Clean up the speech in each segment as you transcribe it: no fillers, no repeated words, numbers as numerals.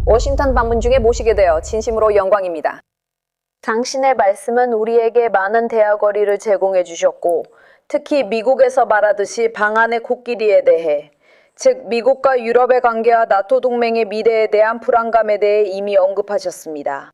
워싱턴 방문 중에 모시게 되어 진심으로 영광입니다. 당신의 말씀은 우리에게 많은 대화거리를 제공해 주셨고, 특히 미국에서 말하듯이 방안의 코끼리에 대해, 즉 미국과 유럽의 관계와 나토 동맹의 미래에 대한 불안감에 대해 이미 언급하셨습니다.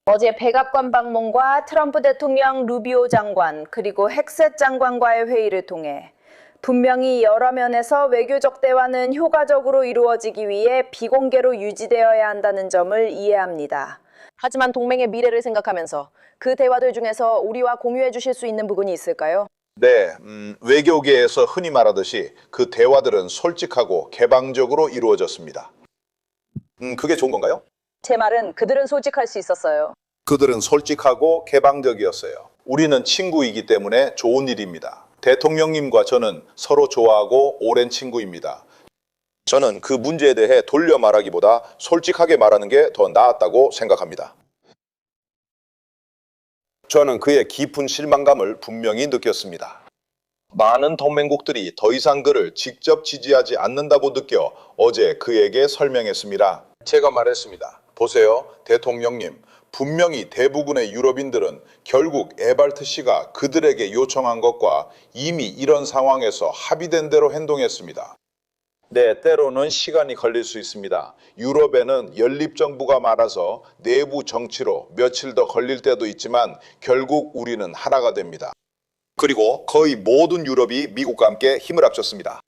어제 백악관 방문과 트럼프 대통령, 루비오 장관, 그리고 헥셋 장관과의 회의를 통해 분명히 여러 면에서 외교적 대화는 효과적으로 이루어지기 위해 비공개로 유지되어야 한다는 점을 이해합니다. 하지만 동맹의 미래를 생각하면서 그 대화들 중에서 우리와 공유해 주실 수 있는 부분이 있을까요? 네, 외교계에서 흔히 말하듯이 그 대화들은 솔직하고 개방적으로 이루어졌습니다. 그게 좋은 건가요? 제 말은 그들은 솔직할 수 있었어요. 그들은 솔직하고 개방적이었어요. 우리는 친구이기 때문에 좋은 일입니다. 대통령님과 저는 서로 좋아하고 오랜 친구입니다. 저는 그 문제에 대해 돌려 말하기보다 솔직하게 말하는 게 더 나았다고 생각합니다. 저는 그의 깊은 실망감을 분명히 느꼈습니다. 많은 동맹국들이 더 이상 그를 직접 지지하지 않는다고 느껴 어제 그에게 설명했습니다. 제가 말했습니다. 보세요, 대통령님. 분명히 대부분의 유럽인들은 결국 에발트 씨가 그들에게 요청한 것과 이미 이런 상황에서 합의된 대로 행동했습니다. 네, 때로는 시간이 걸릴 수 있습니다. 유럽에는 연립정부가 많아서 내부 정치로 며칠 더 걸릴 때도 있지만 결국 우리는 하나가 됩니다. 그리고 거의 모든 유럽이 미국과 함께 힘을 합쳤습니다.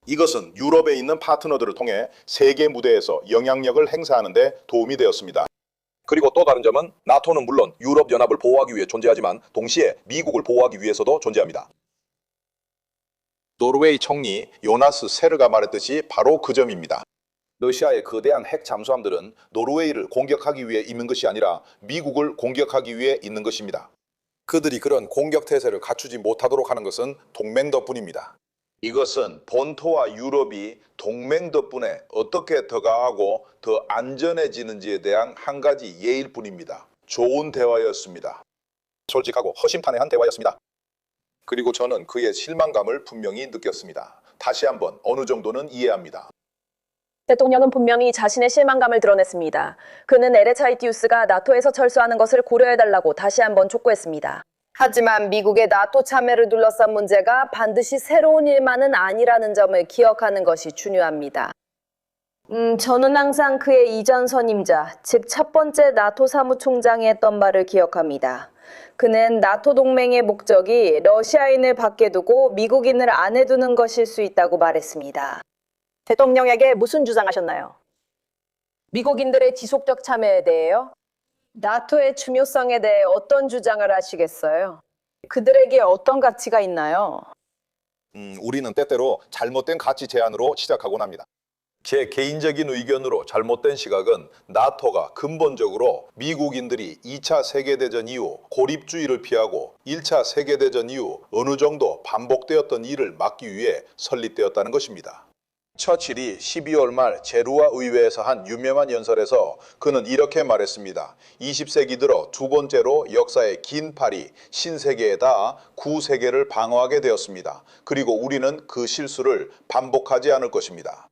이것은 유럽에 있는 파트너들을 통해 세계 무대에서 영향력을 행사하는 데 도움이 되었습니다. 그리고 또 다른 점은 나토는 물론 유럽연합을 보호하기 위해 존재하지만 동시에 미국을 보호하기 위해서도 존재합니다. 노르웨이 총리 요나스 세르가 말했듯이 바로 그 점입니다. 러시아의 거대한 핵 잠수함들은 노르웨이를 공격하기 위해 있는 것이 아니라 미국을 공격하기 위해 있는 것입니다. 그들이 그런 공격 태세를 갖추지 못하도록 하는 것은 동맹 덕분입니다. 이것은 본토와 유럽이 동맹 덕분에 어떻게 더 강하고 더 안전해지는지에 대한 한 가지 예일 뿐입니다. 좋은 대화였습니다. 솔직하고 허심탄회한 대화였습니다. 그리고 저는 그의 실망감을 분명히 느꼈습니다. 다시 한번 어느 정도는 이해합니다. 대통령은 분명히 자신의 실망감을 드러냈습니다. 그는 에레차이티우스가 나토에서 철수하는 것을 고려해달라고 다시 한번 촉구했습니다. 하지만 미국의 나토 참여를 둘러싼 문제가 반드시 새로운 일만은 아니라는 점을 기억하는 것이 중요합니다. 저는 항상 그의 이전 선임자, 즉 첫 번째 나토 사무총장이 했던 말을 기억합니다. 그는 나토 동맹의 목적이 러시아인을 밖에 두고 미국인을 안에 두는 것일 수 있다고 말했습니다. 대통령에게 무슨 주장하셨나요? 미국인들의 지속적 참여에 대해요? 나토의 중요성에 대해 어떤 주장을 하시겠어요? 그들에게 어떤 가치가 있나요? 우리는 때때로 잘못된 가치 제안으로 시작하곤 합니다. 제 개인적인 의견으로 잘못된 시각은 나토가 근본적으로 미국인들이 2차 세계대전 이후 고립주의를 피하고 1차 세계대전 이후 어느 정도 반복되었던 일을 막기 위해 설립되었다는 것입니다. 처칠이 12월 말 제루아 의회에서 한 유명한 연설에서 그는 이렇게 말했습니다. 20세기 들어 두 번째로 역사의 긴 팔이 신세계에 닿아 구세계를 방어하게 되었습니다. 그리고 우리는 그 실수를 반복하지 않을 것입니다.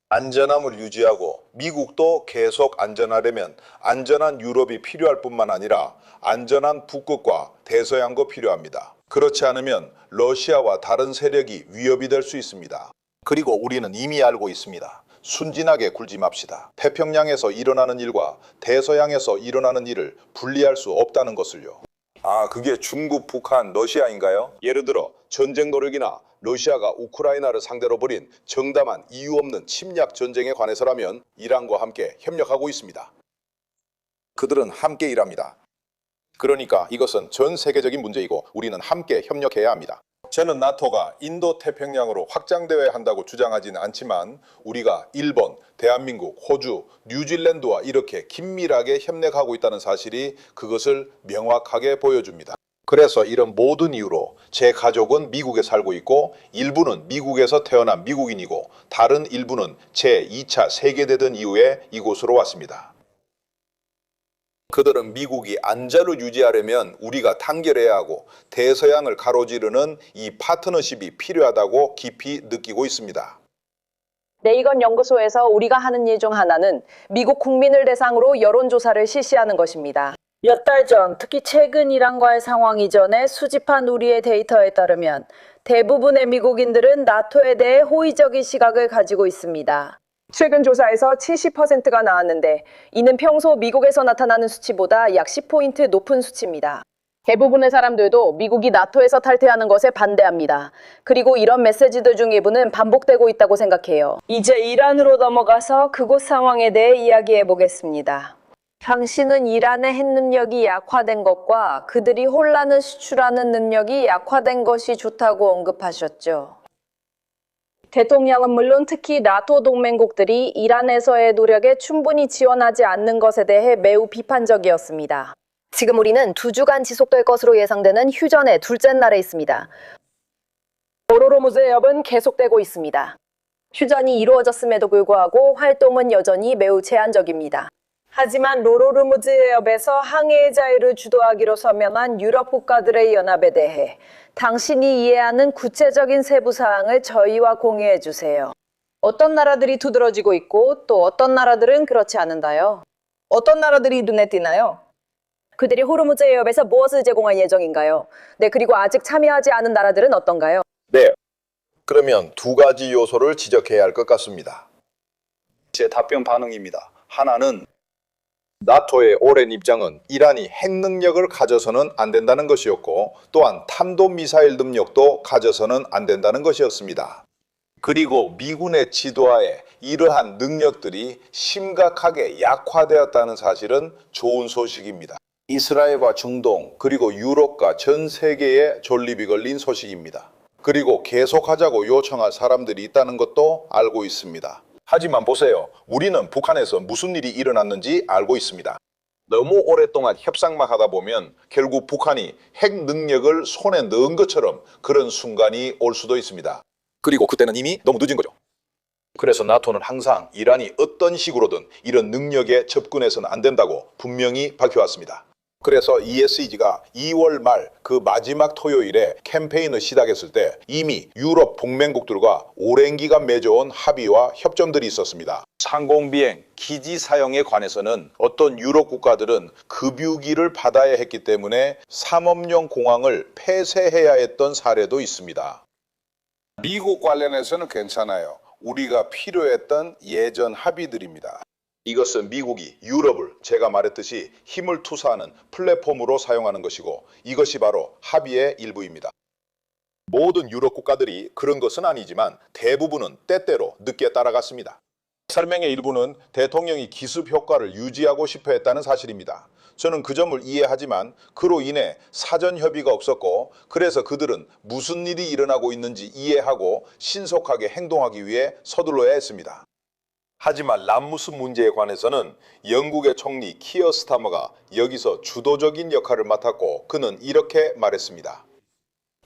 안전함을 유지하고 미국도 계속 안전하려면 안전한 유럽이 필요할 뿐만 아니라 안전한 북극과 대서양도 필요합니다. 그렇지 않으면 러시아와 다른 세력이 위협이 될 수 있습니다. 그리고 우리는 이미 알고 있습니다. 순진하게 굴지 맙시다. 태평양에서 일어나는 일과 대서양에서 일어나는 일을 분리할 수 없다는 것을요. 아, 그게 중국, 북한, 러시아인가요? 예를 들어 전쟁 노력이나 러시아가 우크라이나를 상대로 벌인 정당한 이유 없는 침략 전쟁에 관해서라면 이란과 함께 협력하고 있습니다. 그들은 함께 일합니다. 그러니까 이것은 전 세계적인 문제이고 우리는 함께 협력해야 합니다. 저는 나토가 인도 태평양으로 확장되어야 한다고 주장하지는 않지만 우리가 일본, 대한민국, 호주, 뉴질랜드와 이렇게 긴밀하게 협력하고 있다는 사실이 그것을 명확하게 보여줍니다. 그래서 이런 모든 이유로 제 가족은 미국에 살고 있고 일부는 미국에서 태어난 미국인이고 다른 일부는 제2차 세계대전 이후에 이곳으로 왔습니다. 그들은 미국이 안전을 유지하려면 우리가 단결해야 하고 대서양을 가로지르는 이 파트너십이 필요하다고 깊이 느끼고 있습니다. 네이건 연구소에서 우리가 하는 일 중 하나는 미국 국민을 대상으로 여론조사를 실시하는 것입니다. 몇 달 전, 특히 최근 이란과의 상황 이전에 수집한 우리의 데이터에 따르면 대부분의 미국인들은 나토에 대해 호의적인 시각을 가지고 있습니다. 최근 조사에서 70%가 나왔는데 이는 평소 미국에서 나타나는 수치보다 약 10포인트 높은 수치입니다. 대부분의 사람들도 미국이 나토에서 탈퇴하는 것에 반대합니다. 그리고 이런 메시지들 중 일부는 반복되고 있다고 생각해요. 이제 이란으로 넘어가서 그곳 상황에 대해 이야기해 보겠습니다. 당신은 이란의 핵 능력이 약화된 것과 그들이 혼란을 수출하는 능력이 약화된 것이 좋다고 언급하셨죠. 대통령은 물론 특히 나토 동맹국들이 이란에서의 노력에 충분히 지원하지 않는 것에 대해 매우 비판적이었습니다. 지금 우리는 2주간 지속될 것으로 예상되는 휴전의 둘째 날에 있습니다. 오로로무즈 해협은 계속되고 있습니다. 휴전이 이루어졌음에도 불구하고 활동은 여전히 매우 제한적입니다. 하지만 로로르무즈 해협에서 항해의 자유를 주도하기로 서명한 유럽 국가들의 연합에 대해 당신이 이해하는 구체적인 세부 사항을 저희와 공유해 주세요. 어떤 나라들이 두드러지고 있고 또 어떤 나라들은 그렇지 않은가요? 어떤 나라들이 눈에 띄나요? 그들이 호르무즈 해협에서 무엇을 제공할 예정인가요? 네, 그리고 아직 참여하지 않은 나라들은 어떤가요? 네, 그러면 두 가지 요소를 지적해야 할 것 같습니다. 제 답변 반응입니다. 하나는 나토의 오랜 입장은 이란이 핵 능력을 가져서는 안 된다는 것이었고 또한 탄도미사일 능력도 가져서는 안 된다는 것이었습니다. 그리고 미군의 지도하에 이러한 능력들이 심각하게 약화되었다는 사실은 좋은 소식입니다. 이스라엘과 중동 그리고 유럽과 전 세계에 존립이 걸린 소식입니다. 그리고 계속하자고 요청할 사람들이 있다는 것도 알고 있습니다. 하지만 보세요. 우리는 북한에서 무슨 일이 일어났는지 알고 있습니다. 너무 오랫동안 협상만 하다 보면 결국 북한이 핵 능력을 손에 넣은 것처럼 그런 순간이 올 수도 있습니다. 그리고 그때는 이미 너무 늦은 거죠. 그래서 나토는 항상 이란이 어떤 식으로든 이런 능력에 접근해서는 안 된다고 분명히 밝혀왔습니다. 그래서 ESEG가 2월 말 그 마지막 토요일에 캠페인을 시작했을 때 이미 유럽 동맹국들과 오랜 기간 맺어온 합의와 협정들이 있었습니다. 상공비행, 기지 사용에 관해서는 어떤 유럽 국가들은 급유기를 받아야 했기 때문에 삼업용 공항을 폐쇄해야 했던 사례도 있습니다. 미국 관련해서는 괜찮아요. 우리가 필요했던 예전 합의들입니다. 이것은 미국이 유럽을 제가 말했듯이 힘을 투사하는 플랫폼으로 사용하는 것이고 이것이 바로 합의의 일부입니다. 모든 유럽 국가들이 그런 것은 아니지만 대부분은 때때로 늦게 따라갔습니다. 설명의 일부는 대통령이 기습 효과를 유지하고 싶어 했다는 사실입니다. 저는 그 점을 이해하지만 그로 인해 사전 협의가 없었고 그래서 그들은 무슨 일이 일어나고 있는지 이해하고 신속하게 행동하기 위해 서둘러야 했습니다. 하지만 람무스 문제에 관해서는 영국의 총리 키어 스타머가 여기서 주도적인 역할을 맡았고 그는 이렇게 말했습니다.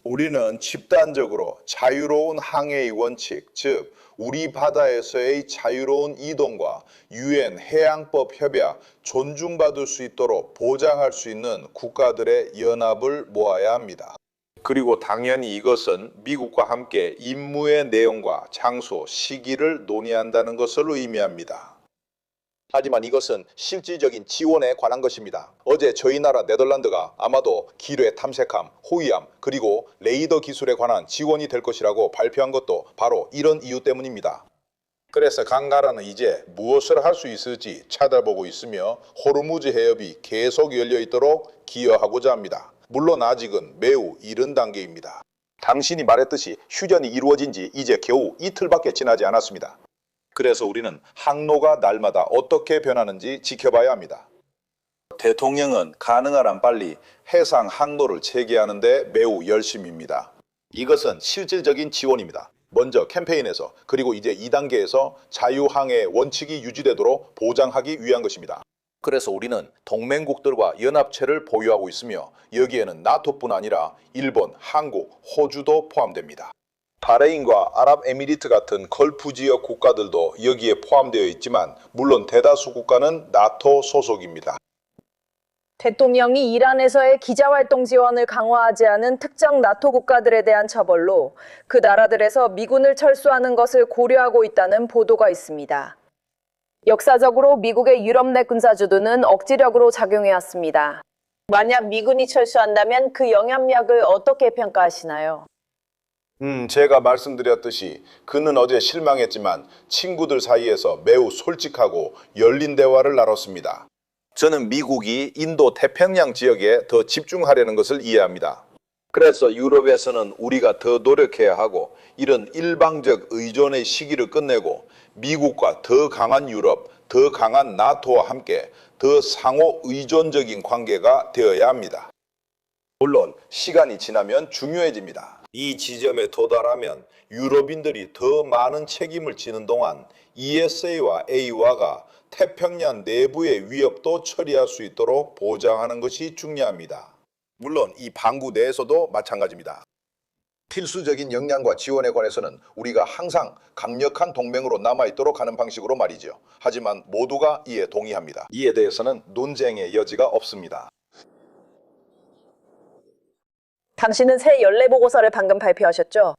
우리는 집단적으로 자유로운 항해의 원칙, 즉 우리 바다에서의 자유로운 이동과 UN 해양법 협약 존중받을 수 있도록 보장할 수 있는 국가들의 연합을 모아야 합니다. 그리고 당연히 이것은 미국과 함께 임무의 내용과 장소, 시기를 논의한다는 것을 의미합니다. 하지만 이것은 실질적인 지원에 관한 것입니다. 어제 저희 나라 네덜란드가 아마도 기뢰 탐색함, 호위함, 그리고 레이더 기술에 관한 지원이 될 것이라고 발표한 것도 바로 이런 이유 때문입니다. 그래서 강나라는 이제 무엇을 할 수 있을지 찾아보고 있으며 호르무즈 해협이 계속 열려 있도록 기여하고자 합니다. 물론 아직은 매우 이른 단계입니다. 당신이 말했듯이 휴전이 이루어진 지 이제 겨우 이틀밖에 지나지 않았습니다. 그래서 우리는 항로가 날마다 어떻게 변하는지 지켜봐야 합니다. 대통령은 가능한 한 빨리 해상 항로를 재개하는 데 매우 열심입니다. 이것은 실질적인 지원입니다. 먼저 캠페인에서 그리고 이제 2단계에서 자유항해 원칙이 유지되도록 보장하기 위한 것입니다. 그래서 우리는 동맹국들과 연합체를 보유하고 있으며 여기에는 나토뿐 아니라 일본, 한국, 호주도 포함됩니다. 바레인과 아랍에미리트 같은 걸프 지역 국가들도 여기에 포함되어 있지만 물론 대다수 국가는 나토 소속입니다. 대통령이 이란에서의 기자활동 지원을 강화하지 않은 특정 나토 국가들에 대한 처벌로 그 나라들에서 미군을 철수하는 것을 고려하고 있다는 보도가 있습니다. 역사적으로 미국의 유럽 내 군사주도는 억지력으로 작용해왔습니다. 만약 미군이 철수한다면 그 영향력을 어떻게 평가하시나요? 제가 말씀드렸듯이 그는 어제 실망했지만 친구들 사이에서 매우 솔직하고 열린 대화를 나눴습니다. 저는 미국이 인도 태평양 지역에 더 집중하려는 것을 이해합니다. 그래서 유럽에서는 우리가 더 노력해야 하고 이런 일방적 의존의 시기를 끝내고 미국과 더 강한 유럽, 더 강한 나토와 함께 더 상호 의존적인 관계가 되어야 합니다. 물론 시간이 지나면 중요해집니다. 이 지점에 도달하면 유럽인들이 더 많은 책임을 지는 동안 ESA와 AWA가 태평양 내부의 위협도 처리할 수 있도록 보장하는 것이 중요합니다. 물론 이 방구 내에서도 마찬가지입니다. 필수적인 역량과 지원에 관해서는 우리가 항상 강력한 동맹으로 남아있도록 하는 방식으로 말이죠. 하지만 모두가 이에 동의합니다. 이에 대해서는 논쟁의 여지가 없습니다. 당신은 새 연례 보고서를 방금 발표하셨죠?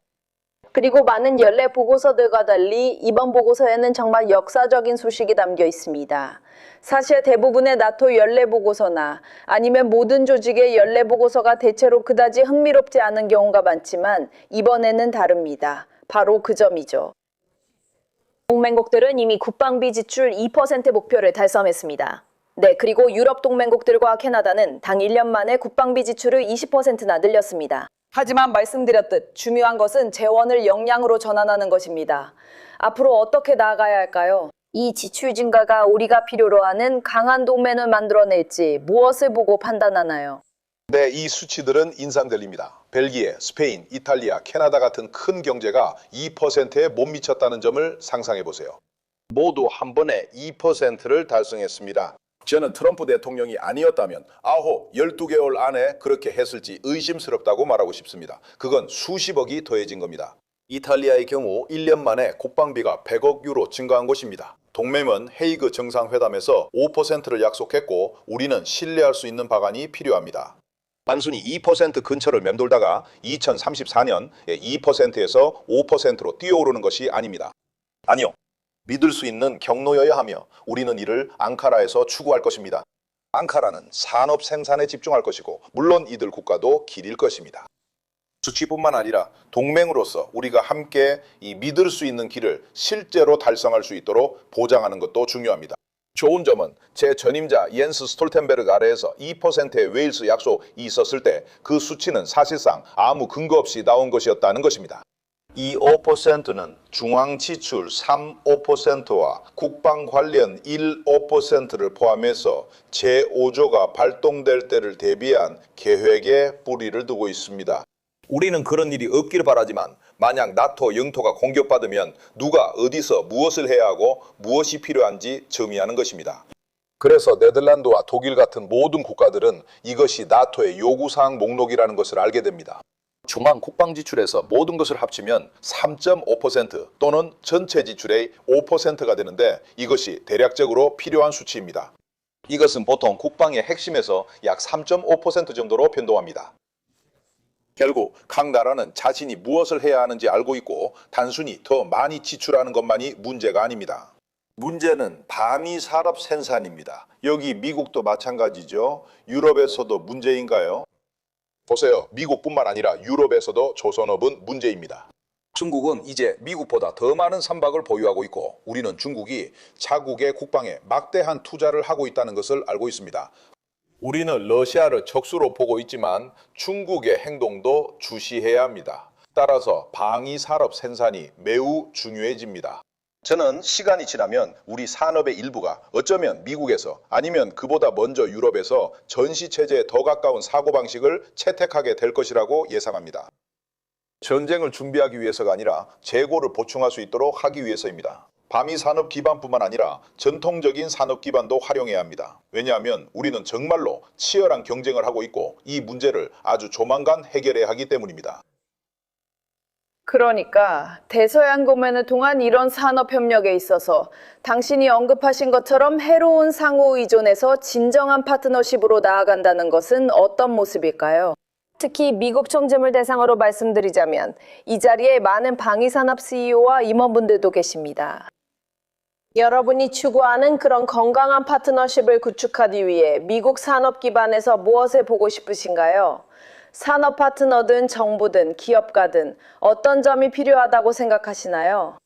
그리고 많은 연례 보고서들과 달리 이번 보고서에는 정말 역사적인 소식이 담겨 있습니다. 사실 대부분의 나토 연례 보고서나 아니면 모든 조직의 연례 보고서가 대체로 그다지 흥미롭지 않은 경우가 많지만 이번에는 다릅니다. 바로 그 점이죠. 동맹국들은 이미 국방비 지출 2% 목표를 달성했습니다. 네, 그리고 유럽 동맹국들과 캐나다는 당 1년 만에 국방비 지출을 20%나 늘렸습니다. 하지만 말씀드렸듯 중요한 것은 재원을 역량으로 전환하는 것입니다. 앞으로 어떻게 나아가야 할까요? 이 지출 증가가 우리가 필요로 하는 강한 동맹을 만들어낼지 무엇을 보고 판단하나요? 네, 이 수치들은 인상들립니다. 벨기에, 스페인, 이탈리아, 캐나다 같은 큰 경제가 2%에 못 미쳤다는 점을 상상해 보세요. 모두 한 번에 2%를 달성했습니다. 저는 트럼프 대통령이 아니었다면 12개월 안에 그렇게 했을지 의심스럽다고 말하고 싶습니다. 그건 수십억이 더해진 겁니다. 이탈리아의 경우 1년 만에 국방비가 100억 유로 증가한 것입니다. 동맹은 헤이그 정상회담에서 5%를 약속했고 우리는 신뢰할 수 있는 방안이 필요합니다. 단순히 2% 근처를 맴돌다가 2034년 2%에서 5%로 뛰어오르는 것이 아닙니다. 아니요. 믿을 수 있는 경로여야 하며 우리는 이를 앙카라에서 추구할 것입니다. 앙카라는 산업 생산에 집중할 것이고 물론 이들 국가도 길일 것입니다. 수치뿐만 아니라 동맹으로서 우리가 함께 이 믿을 수 있는 길을 실제로 달성할 수 있도록 보장하는 것도 중요합니다. 좋은 점은 제 전임자 옌스 스톨텐베르그 아래에서 2%의 웨일스 약속이 있었을 때 그 수치는 사실상 아무 근거 없이 나온 것이었다는 것입니다. 이 5%는 중앙 지출 3.5%와 국방 관련 1.5%를 포함해서 제5조가 발동될 때를 대비한 계획에 뿌리를 두고 있습니다. 우리는 그런 일이 없기를 바라지만 만약 나토 영토가 공격받으면 누가 어디서 무엇을 해야 하고 무엇이 필요한지 정의하는 것입니다. 그래서 네덜란드와 독일 같은 모든 국가들은 이것이 나토의 요구사항 목록이라는 것을 알게 됩니다. 중앙 국방 지출에서 모든 것을 합치면 3.5% 또는 전체 지출의 5%가 되는데 이것이 대략적으로 필요한 수치입니다. 이것은 보통 국방의 핵심에서 약 3.5% 정도로 변동합니다. 결국 각 나라는 자신이 무엇을 해야 하는지 알고 있고 단순히 더 많이 지출하는 것만이 문제가 아닙니다. 문제는 방위 산업 생산입니다. 여기 미국도 마찬가지죠. 유럽에서도 문제인가요? 보세요. 미국뿐만 아니라 유럽에서도 조선업은 문제입니다. 중국은 이제 미국보다 더 많은 선박을 보유하고 있고 우리는 중국이 자국의 국방에 막대한 투자를 하고 있다는 것을 알고 있습니다. 우리는 러시아를 적수로 보고 있지만 중국의 행동도 주시해야 합니다. 따라서 방위 산업 생산이 매우 중요해집니다. 저는 시간이 지나면 우리 산업의 일부가 어쩌면 미국에서 아니면 그보다 먼저 유럽에서 전시체제에 더 가까운 사고방식을 채택하게 될 것이라고 예상합니다. 전쟁을 준비하기 위해서가 아니라 재고를 보충할 수 있도록 하기 위해서입니다. 방위 산업 기반뿐만 아니라 전통적인 산업 기반도 활용해야 합니다. 왜냐하면 우리는 정말로 치열한 경쟁을 하고 있고 이 문제를 아주 조만간 해결해야 하기 때문입니다. 그러니까 대서양 고면을 통한 이런 산업협력에 있어서 당신이 언급하신 것처럼 해로운 상호 의존에서 진정한 파트너십으로 나아간다는 것은 어떤 모습일까요? 특히 미국 총재물 대상으로 말씀드리자면 이 자리에 많은 방위산업 CEO와 임원분들도 계십니다. 여러분이 추구하는 그런 건강한 파트너십을 구축하기 위해 미국 산업 기반에서 무엇을 보고 싶으신가요? 산업 파트너든 정부든 기업가든 어떤 점이 필요하다고 생각하시나요?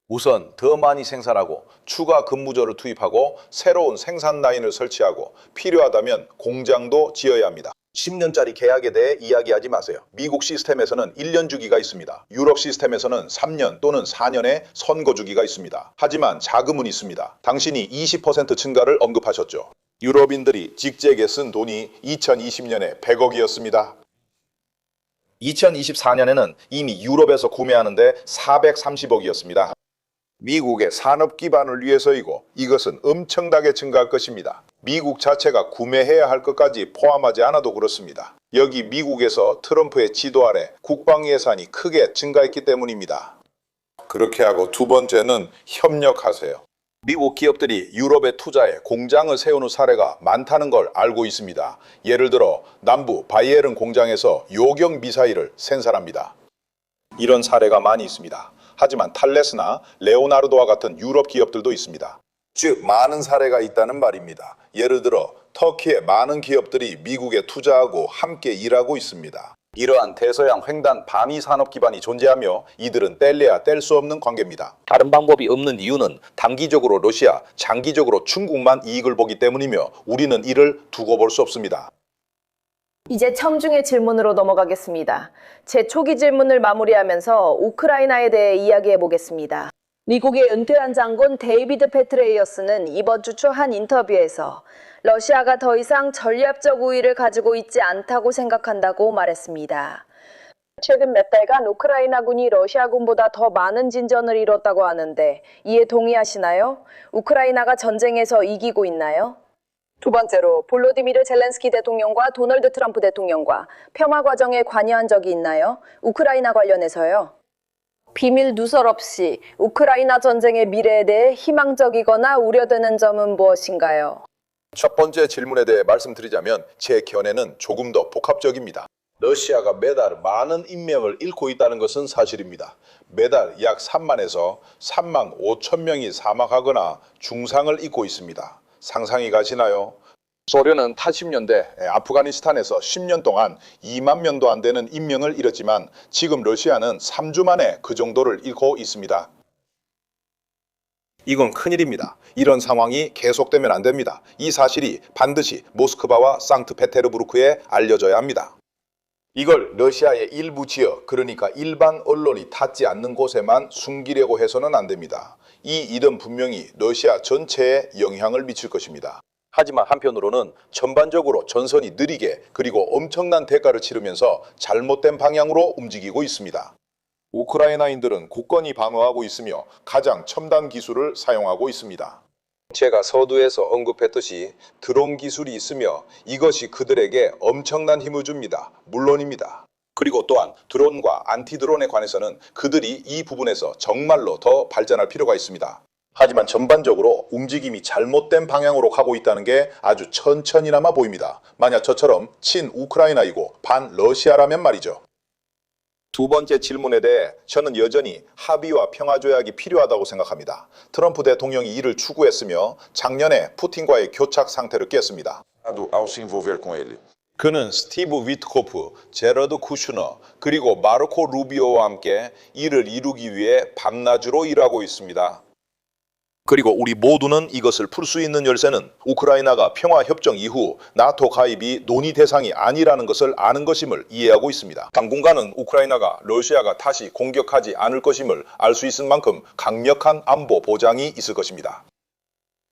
우선 더 많이 생산하고 추가 근무조를 투입하고 새로운 생산 라인을 설치하고 필요하다면 공장도 지어야 합니다. 10년짜리 계약에 대해 이야기하지 마세요. 미국 시스템에서는 1년 주기가 있습니다. 유럽 시스템에서는 3년 또는 4년의 선거 주기가 있습니다. 하지만 자금은 있습니다. 당신이 20% 증가를 언급하셨죠. 유럽인들이 직제에게 쓴 돈이 2020년에 100억이었습니다. 2024년에는 이미 유럽에서 구매하는데 430억이었습니다. 미국의 산업 기반을 위해서이고 이것은 엄청나게 증가할 것입니다. 미국 자체가 구매해야 할 것까지 포함하지 않아도 그렇습니다. 여기 미국에서 트럼프의 지도 아래 국방 예산이 크게 증가했기 때문입니다. 그렇게 하고 두 번째는 협력하세요. 미국 기업들이 유럽에 투자해 공장을 세우는 사례가 많다는 걸 알고 있습니다. 예를 들어 남부 바이에른 공장에서 요격 미사일을 생산합니다. 이런 사례가 많이 있습니다. 하지만 탈레스나 레오나르도와 같은 유럽 기업들도 있습니다. 즉 많은 사례가 있다는 말입니다. 예를 들어 터키의 많은 기업들이 미국에 투자하고 함께 일하고 있습니다. 이러한 대서양 횡단 방위 산업 기반이 존재하며 이들은 뗄래야 뗄 수 없는 관계입니다. 다른 방법이 없는 이유는 단기적으로 러시아, 장기적으로 중국만 이익을 보기 때문이며 우리는 이를 두고 볼 수 없습니다. 이제 첨중의 질문으로 넘어가겠습니다. 제 초기 질문을 마무리하면서 우크라이나에 대해 이야기해 보겠습니다. 미국의 은퇴한 장군 데이비드 페트레이어스는 이번 주 초 한 인터뷰에서 러시아가 더 이상 전략적 우위를 가지고 있지 않다고 생각한다고 말했습니다. 최근 몇 달간 우크라이나군이 러시아군보다 더 많은 진전을 이뤘다고 하는데 이에 동의하시나요? 우크라이나가 전쟁에서 이기고 있나요? 두 번째로 볼로디미르 젤렌스키 대통령과 도널드 트럼프 대통령과 평화 과정에 관여한 적이 있나요? 우크라이나 관련해서요. 비밀 누설 없이 우크라이나 전쟁의 미래에 대해 희망적이거나 우려되는 점은 무엇인가요? 첫 번째 질문에 대해 말씀드리자면 제 견해는 조금 더 복합적입니다. 러시아가 매달 많은 인명을 잃고 있다는 것은 사실입니다. 매달 약 3만에서 3만 5천 명이 사망하거나 중상을 입고 있습니다. 상상이 가시나요? 소련은 80년대 아프가니스탄에서 10년 동안 2만 명도 안 되는 인명을 잃었지만 지금 러시아는 3주 만에 그 정도를 잃고 있습니다. 이건 큰일입니다. 이런 상황이 계속되면 안 됩니다. 이 사실이 반드시 모스크바와 상트페테르부르크에 알려져야 합니다. 이걸 러시아의 일부 지역, 그러니까 일반 언론이 닿지 않는 곳에만 숨기려고 해서는 안 됩니다. 이 일은 분명히 러시아 전체에 영향을 미칠 것입니다. 하지만 한편으로는 전반적으로 전선이 느리게 그리고 엄청난 대가를 치르면서 잘못된 방향으로 움직이고 있습니다. 우크라이나인들은 굳건히 방어하고 있으며 가장 첨단 기술을 사용하고 있습니다. 제가 서두에서 언급했듯이 드론 기술이 있으며 이것이 그들에게 엄청난 힘을 줍니다. 물론입니다. 그리고 또한 드론과 안티드론에 관해서는 그들이 이 부분에서 정말로 더 발전할 필요가 있습니다. 하지만 전반적으로 움직임이 잘못된 방향으로 가고 있다는 게 아주 천천히나마 보입니다. 만약 저처럼 친 우크라이나이고 반 러시아라면 말이죠. 두 번째 질문에 대해 저는 여전히 합의와 평화조약이 필요하다고 생각합니다. 트럼프 대통령이 이를 추구했으며 작년에 푸틴과의 교착 상태를 깼습니다. ao se envolver com ele. 그는 스티브 위트코프, 제러드 쿠슈너, 그리고 마르코 루비오와 함께 이를 이루기 위해 밤낮으로 일하고 있습니다. 그리고 우리 모두는 이것을 풀 수 있는 열쇠는 우크라이나가 평화협정 이후 나토 가입이 논의 대상이 아니라는 것을 아는 것임을 이해하고 있습니다. 당분간은 우크라이나가 러시아가 다시 공격하지 않을 것임을 알 수 있을 만큼 강력한 안보 보장이 있을 것입니다.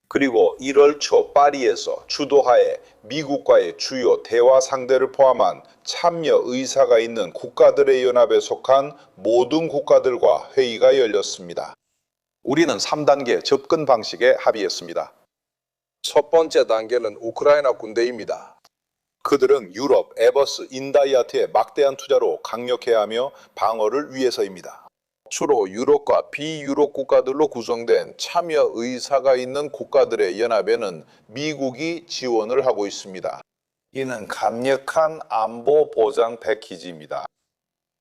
그리고 1월 초 파리에서 주도하에 미국과의 주요 대화 상대를 포함한 참여 의사가 있는 국가들의 연합에 속한 모든 국가들과 회의가 열렸습니다. 우리는 3단계 접근 방식에 합의했습니다. 첫 번째 단계는 우크라이나 군대입니다. 그들은 유럽, 에버스, 인다이아트에 막대한 투자로 강력해야 하며 방어를 위해서입니다. 주로 유럽과 비유럽 국가들로 구성된 참여 의사가 있는 국가들의 연합에는 미국이 지원을 하고 있습니다. 이는 강력한 안보 보장 패키지입니다.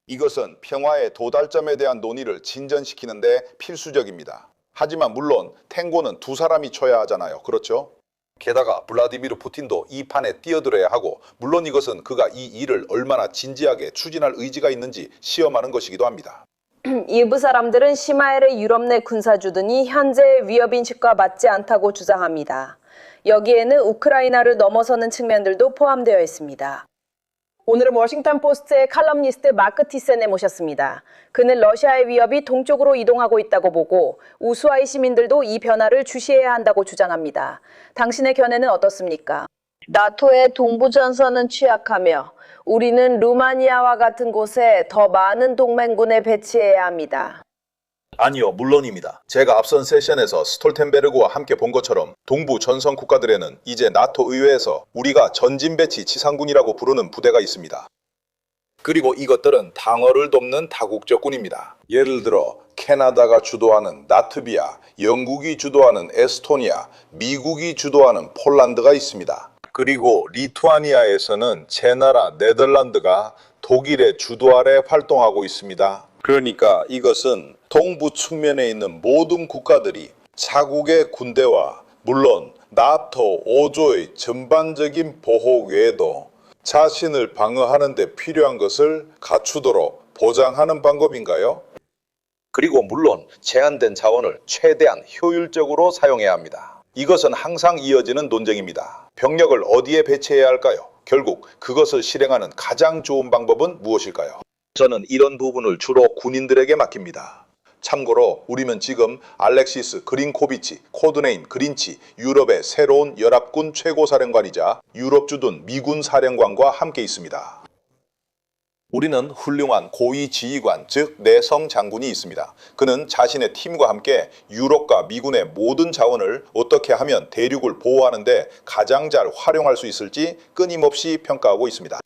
이것은 평화의 도달점에 대한 논의를 진전시키는 데 필수적입니다. 하지만 물론 탱고는 두 사람이 쳐야 하잖아요. 그렇죠? 게다가 블라디미르 푸틴도 이 판에 뛰어들어야 하고, 물론 이것은 그가 이 일을 얼마나 진지하게 추진할 의지가 있는지 시험하는 것이기도 합니다. 일부 사람들은 시마엘의 유럽 내 군사주둔이 현재의 위협인식과 맞지 않다고 주장합니다. 여기에는 우크라이나를 넘어서는 측면들도 포함되어 있습니다. 오늘은 워싱턴 포스트의 칼럼니스트 마크 티센에 모셨습니다. 그는 러시아의 위협이 동쪽으로 이동하고 있다고 보고 우수아이 시민들도 이 변화를 주시해야 한다고 주장합니다. 당신의 견해는 어떻습니까? 나토의 동부 전선은 취약하며 우리는 루마니아와 같은 곳에 더 많은 동맹군을 배치해야 합니다. 아니요, 물론입니다. 제가 앞선 세션에서 스톨텐베르그와 함께 본 것처럼 동부 전선 국가들에는 이제 나토 의회에서 우리가 전진 배치 지상군이라고 부르는 부대가 있습니다. 그리고 이것들은 방어를 돕는 다국적군입니다. 예를 들어 캐나다가 주도하는 라트비아, 영국이 주도하는 에스토니아, 미국이 주도하는 폴란드가 있습니다. 그리고 리투아니아에서는 제 나라 네덜란드가 독일의 주도 아래 활동하고 있습니다. 그러니까 이것은 동부 측면에 있는 모든 국가들이 자국의 군대와 물론 나토 5조의 전반적인 보호 외에도 자신을 방어하는 데 필요한 것을 갖추도록 보장하는 방법인가요? 그리고 물론 제한된 자원을 최대한 효율적으로 사용해야 합니다. 이것은 항상 이어지는 논쟁입니다. 병력을 어디에 배치해야 할까요? 결국 그것을 실행하는 가장 좋은 방법은 무엇일까요? 저는 이런 부분을 주로 군인들에게 맡깁니다. 참고로 우리는 지금 알렉시스 그린코비치, 코드네임 그린치, 유럽의 새로운 연합군 최고사령관이자 유럽 주둔 미군 사령관과 함께 있습니다. 우리는 훌륭한 고위 지휘관, 즉 내성 장군이 있습니다. 그는 자신의 팀과 함께 유럽과 미군의 모든 자원을 어떻게 하면 대륙을 보호하는 데 가장 잘 활용할 수 있을지 끊임없이 평가하고 있습니다.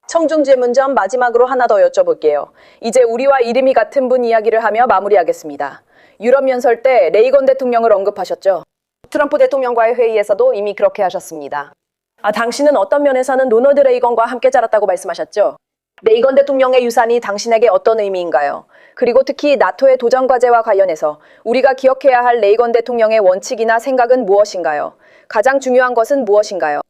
청중 질문 전 마지막으로 하나 더 여쭤볼게요. 이제 우리와 이름이 같은 분 이야기를 하며 마무리하겠습니다. 유럽 연설 때 레이건 대통령을 언급하셨죠? 트럼프 대통령과의 회의에서도 이미 그렇게 하셨습니다. 당신은 어떤 면에서는 로널드 레이건과 함께 자랐다고 말씀하셨죠? 레이건 대통령의 유산이 당신에게 어떤 의미인가요? 그리고 특히 나토의 도전 과제와 관련해서 우리가 기억해야 할 레이건 대통령의 원칙이나 생각은 무엇인가요? 가장 중요한 것은 무엇인가요?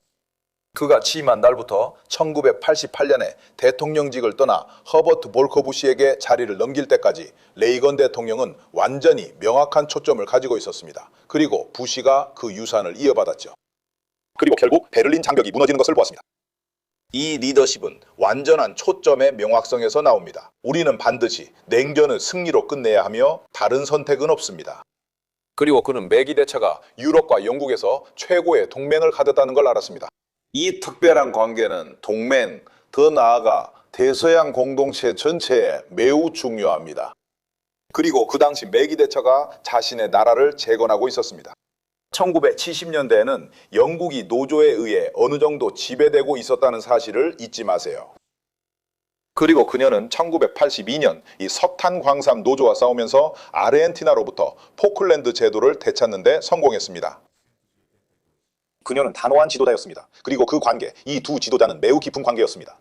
그가 취임한 날부터 1988년에 대통령직을 떠나 허버트 볼커 부시에게 자리를 넘길 때까지 레이건 대통령은 완전히 명확한 초점을 가지고 있었습니다. 그리고 부시가 그 유산을 이어받았죠. 그리고 결국 베를린 장벽이 무너지는 것을 보았습니다. 이 리더십은 완전한 초점의 명확성에서 나옵니다. 우리는 반드시 냉전을 승리로 끝내야 하며 다른 선택은 없습니다. 그리고 그는 매기 대처가 유럽과 영국에서 최고의 동맹을 가졌다는 걸 알았습니다. 이 특별한 관계는 동맹, 더 나아가 대서양 공동체 전체에 매우 중요합니다. 그리고 그 당시 매기 대처가 자신의 나라를 재건하고 있었습니다. 1970년대에는 영국이 노조에 의해 어느 정도 지배되고 있었다는 사실을 잊지 마세요. 그리고 그녀는 1982년 이 석탄 광산 노조와 싸우면서 아르헨티나로부터 포클랜드 제도를 되찾는 데 성공했습니다. 그녀는 단호한 지도자였습니다. 그리고 그 관계, 이 두 지도자는 매우 깊은 관계였습니다.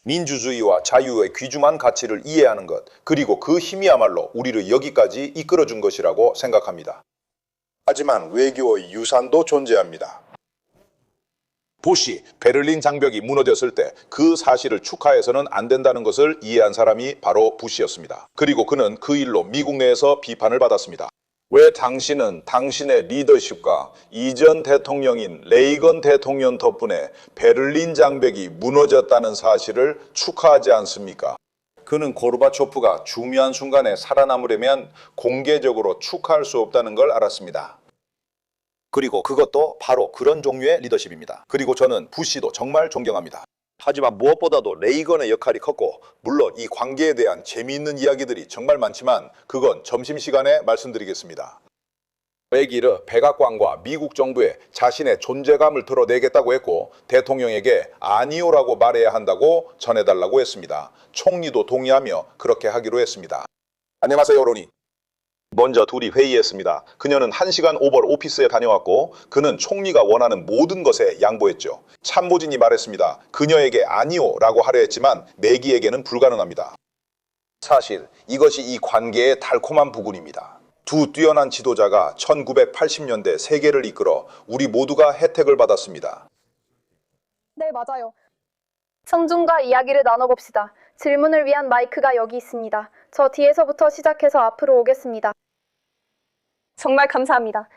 민주주의와 자유의 귀중한 가치를 이해하는 것, 그리고 그 힘이야말로 우리를 여기까지 이끌어준 것이라고 생각합니다. 하지만 외교의 유산도 존재합니다. 부시, 베를린 장벽이 무너졌을 때 그 사실을 축하해서는 안 된다는 것을 이해한 사람이 바로 부시였습니다. 그리고 그는 그 일로 미국 내에서 비판을 받았습니다. 왜 당신은 당신의 리더십과 이전 대통령인 레이건 대통령 덕분에 베를린 장벽이 무너졌다는 사실을 축하하지 않습니까? 그는 고르바초프가 중요한 순간에 살아남으려면 공개적으로 축하할 수 없다는 걸 알았습니다. 그리고 그것도 바로 그런 종류의 리더십입니다. 그리고 저는 부시도 정말 존경합니다. 하지만 무엇보다도 레이건의 역할이 컸고, 물론 이 관계에 대한 재미있는 이야기들이 정말 많지만 그건 점심시간에 말씀드리겠습니다. 외기르 백악관과 미국 정부에 자신의 존재감을 드러내겠다고 했고 대통령에게 아니오라고 말해야 한다고 전해달라고 했습니다. 총리도 동의하며 그렇게 하기로 했습니다. 안녕하세요, 로니. 먼저 둘이 회의했습니다. 그녀는 1시간 오버 오피스에 다녀왔고 그는 총리가 원하는 모든 것에 양보했죠. 참모진이 말했습니다. 그녀에게 아니오라고 하려 했지만 내기에게는 불가능합니다. 사실 이것이 이 관계의 달콤한 부분입니다. 두 뛰어난 지도자가 1980년대 세계를 이끌어 우리 모두가 혜택을 받았습니다. 네, 맞아요. 청중과 이야기를 나눠봅시다. 질문을 위한 마이크가 여기 있습니다. 저 뒤에서부터 시작해서 앞으로 오겠습니다. 정말 감사합니다.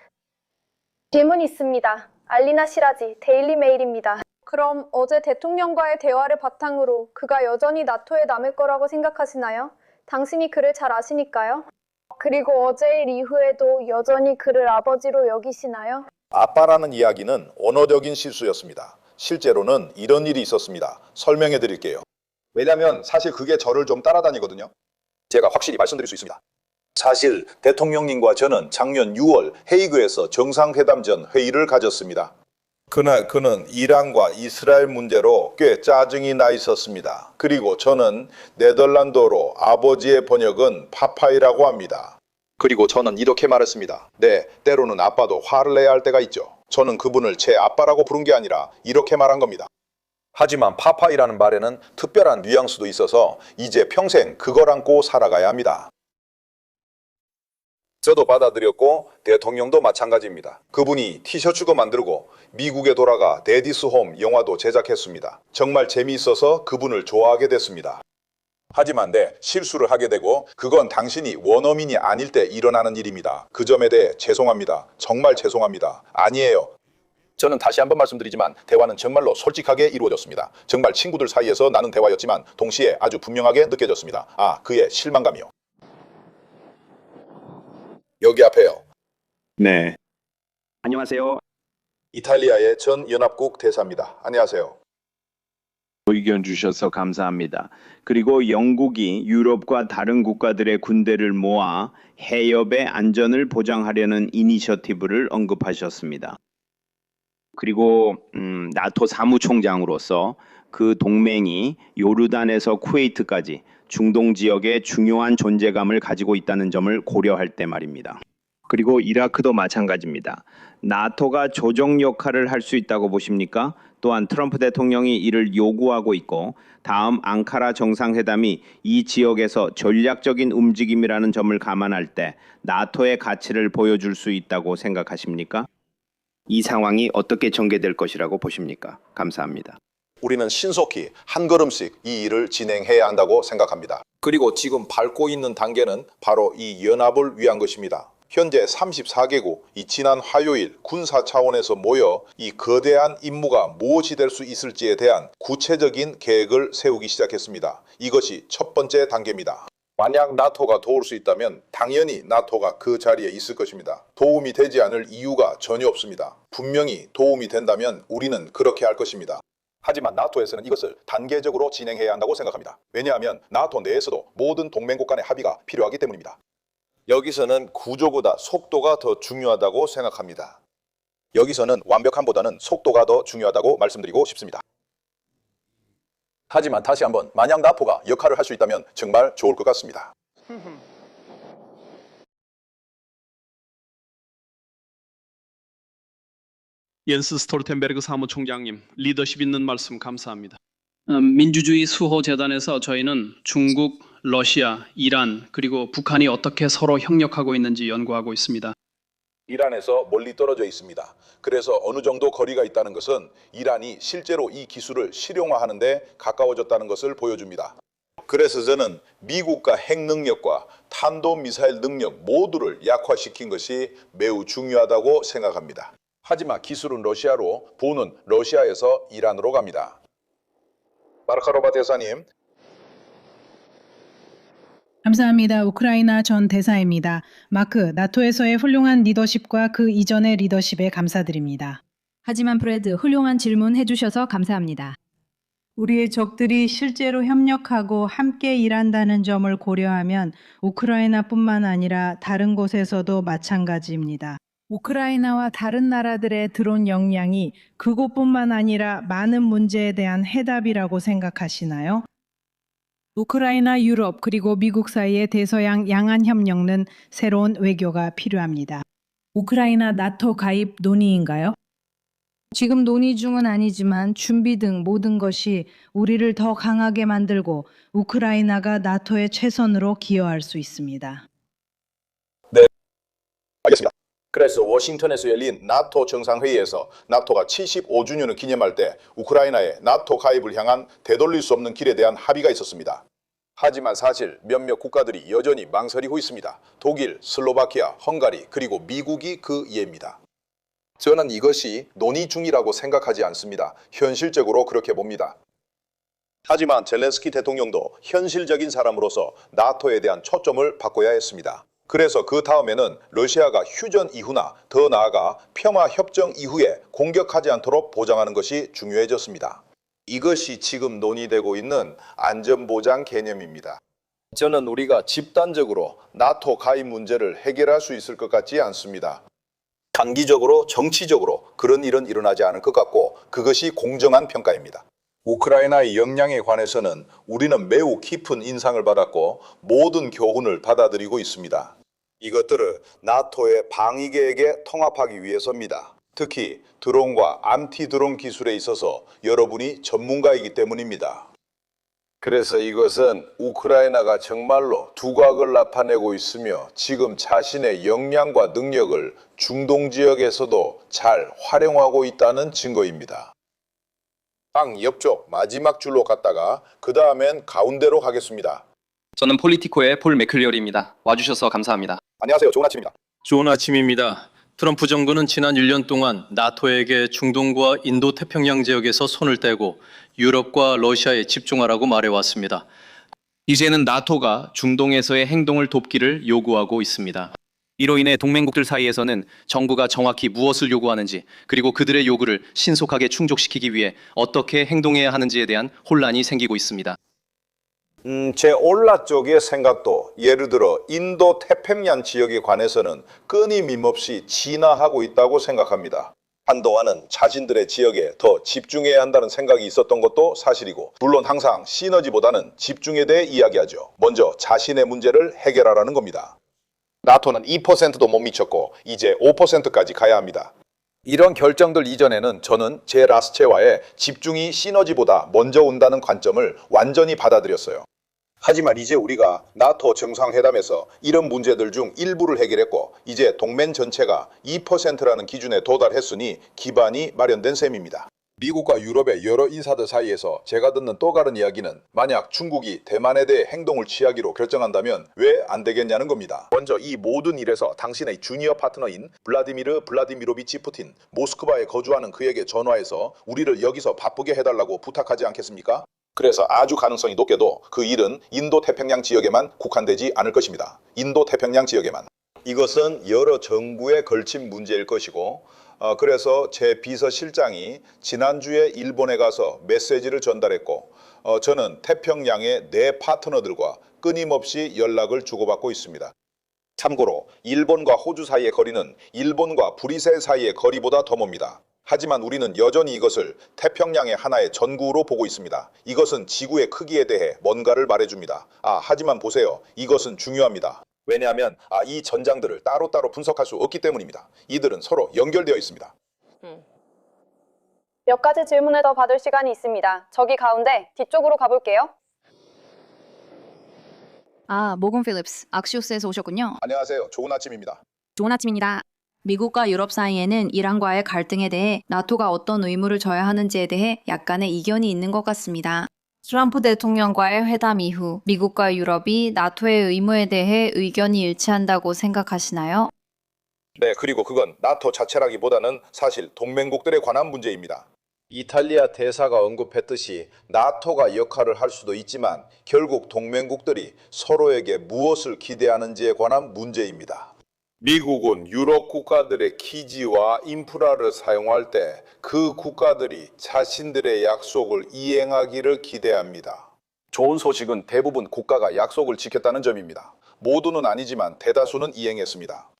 질문 있습니다. 알리나 시라지, 데일리 메일입니다. 그럼 어제 대통령과의 대화를 바탕으로 그가 여전히 나토에 남을 거라고 생각하시나요? 당신이 그를 잘 아시니까요. 그리고 어제 일 이후에도 여전히 그를 아버지로 여기시나요? 아빠라는 이야기는 언어적인 실수였습니다. 실제로는 이런 일이 있었습니다. 설명해 드릴게요. 왜냐하면 사실 그게 저를 좀 따라다니거든요. 제가 확실히 말씀드릴 수 있습니다. 사실 대통령님과 저는 작년 6월 헤이그에서 정상회담 전 회의를 가졌습니다. 그날 그는 이란과 이스라엘 문제로 꽤 짜증이 나 있었습니다. 그리고 저는 네덜란드어로 아버지의 번역은 파파이라고 합니다. 그리고 저는 이렇게 말했습니다. 네, 때로는 아빠도 화를 내야 할 때가 있죠. 저는 그분을 제 아빠라고 부른 게 아니라 이렇게 말한 겁니다. 하지만 파파이라는 말에는 특별한 뉘앙스도 있어서 이제 평생 그걸 안고 살아가야 합니다. 저도 받아들였고 대통령도 마찬가지입니다. 그분이 티셔츠도 만들고 미국에 돌아가 데디스 홈 영화도 제작했습니다. 정말 재미있어서 그분을 좋아하게 됐습니다. 하지만 실수를 하게 되고 그건 당신이 원어민이 아닐 때 일어나는 일입니다. 그 점에 대해 죄송합니다. 정말 죄송합니다. 아니에요. 저는 다시 한번 말씀드리지만 대화는 정말로 솔직하게 이루어졌습니다. 정말 친구들 사이에서 나눈 대화였지만 동시에 아주 분명하게 느껴졌습니다. 그의 실망감이요. 여기 앞에요. 네. 안녕하세요. 이탈리아의 전 연합국 대사입니다. 안녕하세요. 의견 주셔서 감사합니다. 그리고 영국이 유럽과 다른 국가들의 군대를 모아 해협의 안전을 보장하려는 이니셔티브를 언급하셨습니다. 그리고 나토 사무총장으로서 그 동맹이 요르단에서 쿠웨이트까지 중동 지역에 중요한 존재감을 가지고 있다는 점을 고려할 때 말입니다. 그리고 이라크도 마찬가지입니다. 나토가 조정 역할을 할 수 있다고 보십니까? 또한 트럼프 대통령이 이를 요구하고 있고 다음 앙카라 정상회담이 이 지역에서 전략적인 움직임이라는 점을 감안할 때 나토의 가치를 보여줄 수 있다고 생각하십니까? 이 상황이 어떻게 전개될 것이라고 보십니까? 감사합니다. 우리는 신속히 한 걸음씩 이 일을 진행해야 한다고 생각합니다. 그리고 지금 밟고 있는 단계는 바로 이 연합을 위한 것입니다. 현재 34개국 지난 화요일 군사 차원에서 모여 이 거대한 임무가 무엇이 될 수 있을지에 대한 구체적인 계획을 세우기 시작했습니다. 이것이 첫 번째 단계입니다. 만약 나토가 도울 수 있다면 당연히 나토가 그 자리에 있을 것입니다. 도움이 되지 않을 이유가 전혀 없습니다. 분명히 도움이 된다면 우리는 그렇게 할 것입니다. 하지만 나토에서는 이것을 단계적으로 진행해야 한다고 생각합니다. 왜냐하면 나토 내에서도 모든 동맹국 간의 합의가 필요하기 때문입니다. 여기서는 구조보다 속도가 더 중요하다고 생각합니다. 여기서는 완벽함보다는 속도가 더 중요하다고 말씀드리고 싶습니다. 하지만 다시 한번 만약 나토가 역할을 할 수 있다면 정말 좋을 것 같습니다. 옌스 스톨텐베르그 사무총장님, 리더십 있는 말씀 감사합니다. 민주주의 수호재단에서 저희는 중국, 러시아, 이란, 그리고 북한이 어떻게 서로 협력하고 있는지 연구하고 있습니다. 이란에서 멀리 떨어져 있습니다. 그래서 어느 정도 거리가 있다는 것은 이란이 실제로 이 기술을 실용화하는 데 가까워졌다는 것을 보여줍니다. 그래서 저는 미국과 핵 능력과 탄도미사일 능력 모두를 약화시킨 것이 매우 중요하다고 생각합니다. 하지만 기술은 러시아로, 부는 러시아에서 이란으로 갑니다. 마르카로바 대사님. 감사합니다. 우크라이나 전 대사입니다. 마크, 나토에서의 훌륭한 리더십과 그 이전의 리더십에 감사드립니다. 하지만 프레드, 훌륭한 질문 해주셔서 감사합니다. 우리의 적들이 실제로 협력하고 함께 일한다는 점을 고려하면 우크라이나뿐만 아니라 다른 곳에서도 마찬가지입니다. 우크라이나와 다른 나라들의 드론 역량이 그곳뿐만 아니라 많은 문제에 대한 해답이라고 생각하시나요? 우크라이나, 유럽 그리고 미국 사이의 대서양 양안 협력은 새로운 외교가 필요합니다. 우크라이나 나토 가입 논의인가요? 지금 논의 중은 아니지만 준비 등 모든 것이 우리를 더 강하게 만들고 우크라이나가 나토의 최선으로 기여할 수 있습니다. 알겠습니다. 그래서 워싱턴에서 열린 나토 정상회의에서 나토가 75주년을 기념할 때 우크라이나의 나토 가입을 향한 되돌릴 수 없는 길에 대한 합의가 있었습니다. 하지만 사실 몇몇 국가들이 여전히 망설이고 있습니다. 독일, 슬로바키아, 헝가리 그리고 미국이 그 예입니다. 저는 이것이 논의 중이라고 생각하지 않습니다. 현실적으로 그렇게 봅니다. 하지만 젤렌스키 대통령도 현실적인 사람으로서 나토에 대한 초점을 바꿔야 했습니다. 그래서 그 다음에는 러시아가 휴전 이후나 더 나아가 평화 협정 이후에 공격하지 않도록 보장하는 것이 중요해졌습니다. 이것이 지금 논의되고 있는 안전보장 개념입니다. 저는 우리가 집단적으로 나토 가입 문제를 해결할 수 있을 것 같지 않습니다. 단기적으로 정치적으로 그런 일은 일어나지 않을 것 같고 그것이 공정한 평가입니다. 우크라이나의 역량에 관해서는 우리는 매우 깊은 인상을 받았고 모든 교훈을 받아들이고 있습니다. 이것들을 나토의 방위계획에 통합하기 위해서입니다. 특히 드론과 암티 드론 기술에 있어서 여러분이 전문가이기 때문입니다. 그래서 이것은 우크라이나가 정말로 두각을 나타내고 있으며 지금 자신의 역량과 능력을 중동 지역에서도 잘 활용하고 있다는 증거입니다. 방 옆쪽 마지막 줄로 갔다가 그 다음엔 가운데로 가겠습니다. 저는 폴리티코의 폴 맥클리어리입니다. 와주셔서 감사합니다. 안녕하세요. 좋은 아침입니다. 좋은 아침입니다. 트럼프 정부는 지난 1년 동안 나토에게 중동과 인도 태평양 지역에서 손을 떼고 유럽과 러시아에 집중하라고 말해왔습니다. 이제는 나토가 중동에서의 행동을 돕기를 요구하고 있습니다. 이로 인해 동맹국들 사이에서는 정부가 정확히 무엇을 요구하는지 그리고 그들의 요구를 신속하게 충족시키기 위해 어떻게 행동해야 하는지에 대한 혼란이 생기고 있습니다. 제 올라 쪽의 생각도 예를 들어 인도 태평양 지역에 관해서는 끊임없이 진화하고 있다고 생각합니다. 한동안은 자신들의 지역에 더 집중해야 한다는 생각이 있었던 것도 사실이고 물론 항상 시너지보다는 집중에 대해 이야기하죠. 먼저 자신의 문제를 해결하라는 겁니다. 나토는 2%도 못 미쳤고 이제 5%까지 가야 합니다. 이런 결정들 이전에는 저는 제 라스체와의 집중이 시너지보다 먼저 온다는 관점을 완전히 받아들였어요. 하지만 이제 우리가 나토 정상회담에서 이런 문제들 중 일부를 해결했고 이제 동맹 전체가 2%라는 기준에 도달했으니 기반이 마련된 셈입니다. 미국과 유럽의 여러 인사들 사이에서 제가 듣는 또 다른 이야기는 만약 중국이 대만에 대해 행동을 취하기로 결정한다면 왜 안 되겠냐는 겁니다. 먼저 이 모든 일에서 당신의 주니어 파트너인 블라디미르 블라디미로비치 푸틴, 모스크바에 거주하는 그에게 전화해서 우리를 여기서 바쁘게 해달라고 부탁하지 않겠습니까? 그래서 아주 가능성이 높게도 그 일은 인도 태평양 지역에만 국한되지 않을 것입니다. 인도 태평양 지역에만. 이것은 여러 정부에 걸친 문제일 것이고 그래서 제 비서실장이 지난주에 일본에 가서 메시지를 전달했고 저는 태평양의 내 파트너들과 끊임없이 연락을 주고받고 있습니다. 참고로 일본과 호주 사이의 거리는 일본과 브리셀 사이의 거리보다 더 멉니다. 하지만 우리는 여전히 이것을 태평양의 하나의 전구로 보고 있습니다. 이것은 지구의 크기에 대해 뭔가를 말해줍니다. 하지만 보세요. 이것은 중요합니다. 왜냐하면 이 전장들을 따로따로 분석할 수 없기 때문입니다. 이들은 서로 연결되어 있습니다. 몇 가지 질문을 더 받을 시간이 있습니다. 저기 가운데 뒤쪽으로 가볼게요. 모건 필립스, 악시오스에서 오셨군요. 안녕하세요. 좋은 아침입니다. 좋은 아침입니다. 미국과 유럽 사이에는 이란과의 갈등에 대해 나토가 어떤 의무를 져야 하는지에 대해 약간의 이견이 있는 것 같습니다. 트럼프 대통령과의 회담 이후 미국과 유럽이 나토의 의무에 대해 의견이 일치한다고 생각하시나요? 네, 그리고 그건 나토 자체라기보다는 사실 동맹국들에 관한 문제입니다. 이탈리아 대사가 언급했듯이 나토가 역할을 할 수도 있지만 결국 동맹국들이 서로에게 무엇을 기대하는지에 관한 문제입니다. 미국은 유럽 국가들의 기지와 인프라를 사용할 때 그 국가들이 자신들의 약속을 이행하기를 기대합니다. 좋은 소식은 대부분 국가가 약속을 지켰다는 점입니다. 모두는 아니지만 대다수는 이행했습니다.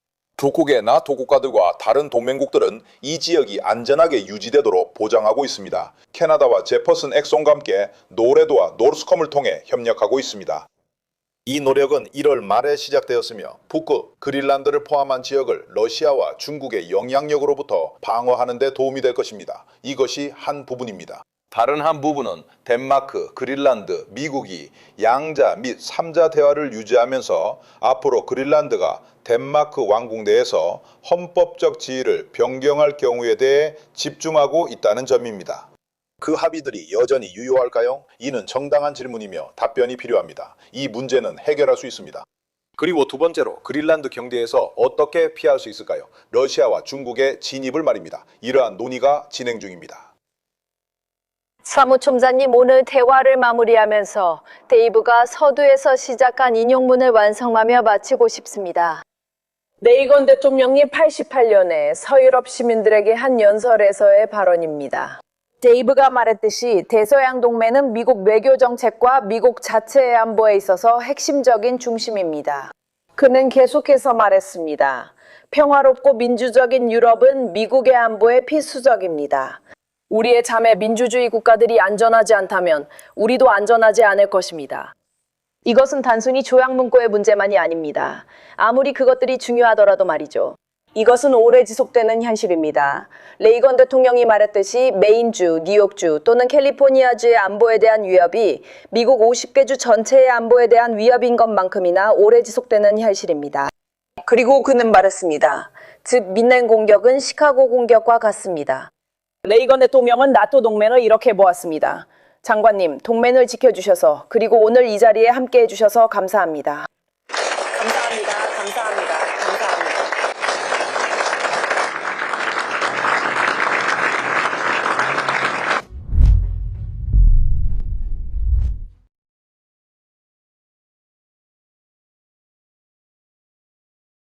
북극의 나토 국가들과 다른 동맹국들은 이 지역이 안전하게 유지되도록 보장하고 있습니다. 캐나다와 제퍼슨 엑손과 함께 노레드와 노르스컴을 통해 협력하고 있습니다. 이 노력은 1월 말에 시작되었으며 북극, 그린란드를 포함한 지역을 러시아와 중국의 영향력으로부터 방어하는 데 도움이 될 것입니다. 이것이 한 부분입니다. 다른 한 부분은 덴마크, 그린란드, 미국이 양자 및 3자 대화를 유지하면서 앞으로 그린란드가 덴마크 왕국 내에서 헌법적 지위를 변경할 경우에 대해 집중하고 있다는 점입니다. 그 합의들이 여전히 유효할까요? 이는 정당한 질문이며 답변이 필요합니다. 이 문제는 해결할 수 있습니다. 그리고 두 번째로 그린란드 경계에서 어떻게 피할 수 있을까요? 러시아와 중국의 진입을 말입니다. 이러한 논의가 진행 중입니다. 사무총장님, 오늘 대화를 마무리하면서 데이브가 서두에서 시작한 인용문을 완성하며 마치고 싶습니다. 레이건 대통령이 88년에 서유럽 시민들에게 한 연설에서의 발언입니다. 데이브가 말했듯이 대서양 동맹은 미국 외교 정책과 미국 자체의 안보에 있어서 핵심적인 중심입니다. 그는 계속해서 말했습니다. 평화롭고 민주적인 유럽은 미국의 안보에 필수적입니다. 우리의 자매 민주주의 국가들이 안전하지 않다면 우리도 안전하지 않을 것입니다. 이것은 단순히 조약 문구의 문제만이 아닙니다. 아무리 그것들이 중요하더라도 말이죠. 이것은 오래 지속되는 현실입니다. 레이건 대통령이 말했듯이 메인주, 뉴욕주 또는 캘리포니아주의 안보에 대한 위협이 미국 50개 주 전체의 안보에 대한 위협인 것만큼이나 오래 지속되는 현실입니다. 그리고 그는 말했습니다. 즉, 민행 공격은 시카고 공격과 같습니다. 레이건 대통령은 나토 동맹을 이렇게 보았습니다. 장관님, 동맹을 지켜주셔서 그리고 오늘 이 자리에 함께해 주셔서 감사합니다. 감사합니다.